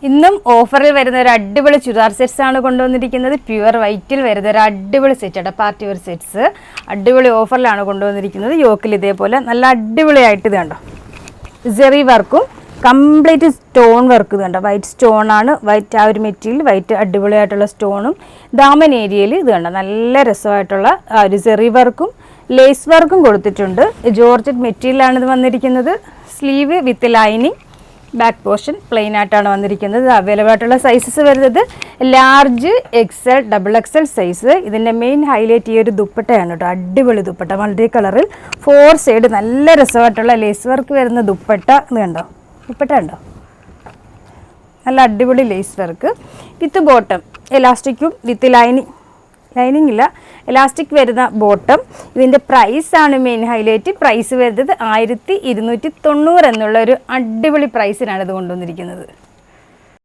ഇന്നും ഓഫറിൽ വരുന്ന ഒരു അടിപൊളി ചുരിദാർ സെറ്റ്സ് ആണ് കൊണ്ടുവന്നിരിക്കുന്നത്. പ്യുവർ വൈറ്റിൽ വരുന്ന ഒരു അടിപൊളി സെറ്റാണ്, പാർട്ടി വെയർ സെറ്റ്സ്. അടിപൊളി ഓഫറിലാണ് കൊണ്ടുവന്നിരിക്കുന്നത്. യോക്കിൽ ഇതേപോലെ നല്ല അടിപൊളിയായിട്ട് ഇത് കണ്ടോ, ജെറി വർക്കും കംപ്ലീറ്റ് സ്റ്റോൺ വർക്ക്. ഇത് കണ്ടോ, വൈറ്റ് സ്റ്റോൺ ആണ്, വൈറ്റ് ആ ഒരു മെറ്റീരിയൽ വൈറ്റ് അടിപൊളിയായിട്ടുള്ള സ്റ്റോണും ദാമൻ ഏരിയയിൽ ഇത് കണ്ടോ നല്ല രസമായിട്ടുള്ള ആ ഒരു ജെറി വർക്കും ലേസ് വർക്കും കൊടുത്തിട്ടുണ്ട്. ജോർജറ്റ് മെറ്റീരിയലാണ് ഇത് വന്നിരിക്കുന്നത്. Sleeve with lining, back portion plain ആയിട്ടാണ് വന്നിരിക്കുന്നത്. അവൈലബിൾ ആയിട്ടുള്ള സൈസസ് വരുന്നത് large, XL, double XL size. ഇതിൻ്റെ മെയിൻ ഹൈലൈറ്റ് ഈ ഒരു ദുപ്പട്ടയാണ് കേട്ടോ, അടിപൊളി ദുപ്പട്ട, മൾട്ടി കളറിൽ 4 സൈഡ് നല്ല രസമായിട്ടുള്ള ലേസ് വർക്ക് വരുന്ന ദുപ്പട്ട. ഇത് കണ്ടോ, ദുപ്പട്ട ഉണ്ടോ, നല്ല അടിപൊളി ലേസ് വർക്ക് വിത്ത് ബോട്ടം, എലാസ്റ്റിക്കും വിത്ത് ലൈനിങ് ഇല്ല, എലാസ്റ്റിക് വരുന്ന ബോട്ടം. ഇതിൻ്റെ പ്രൈസാണ് മെയിൻ ഹൈലൈറ്റ്. പ്രൈസ് വരുന്നത് 1290 എന്നുള്ള ഒരു അടിപൊളി പ്രൈസിനാണ് ഇത് കൊണ്ടുവന്നിരിക്കുന്നത്.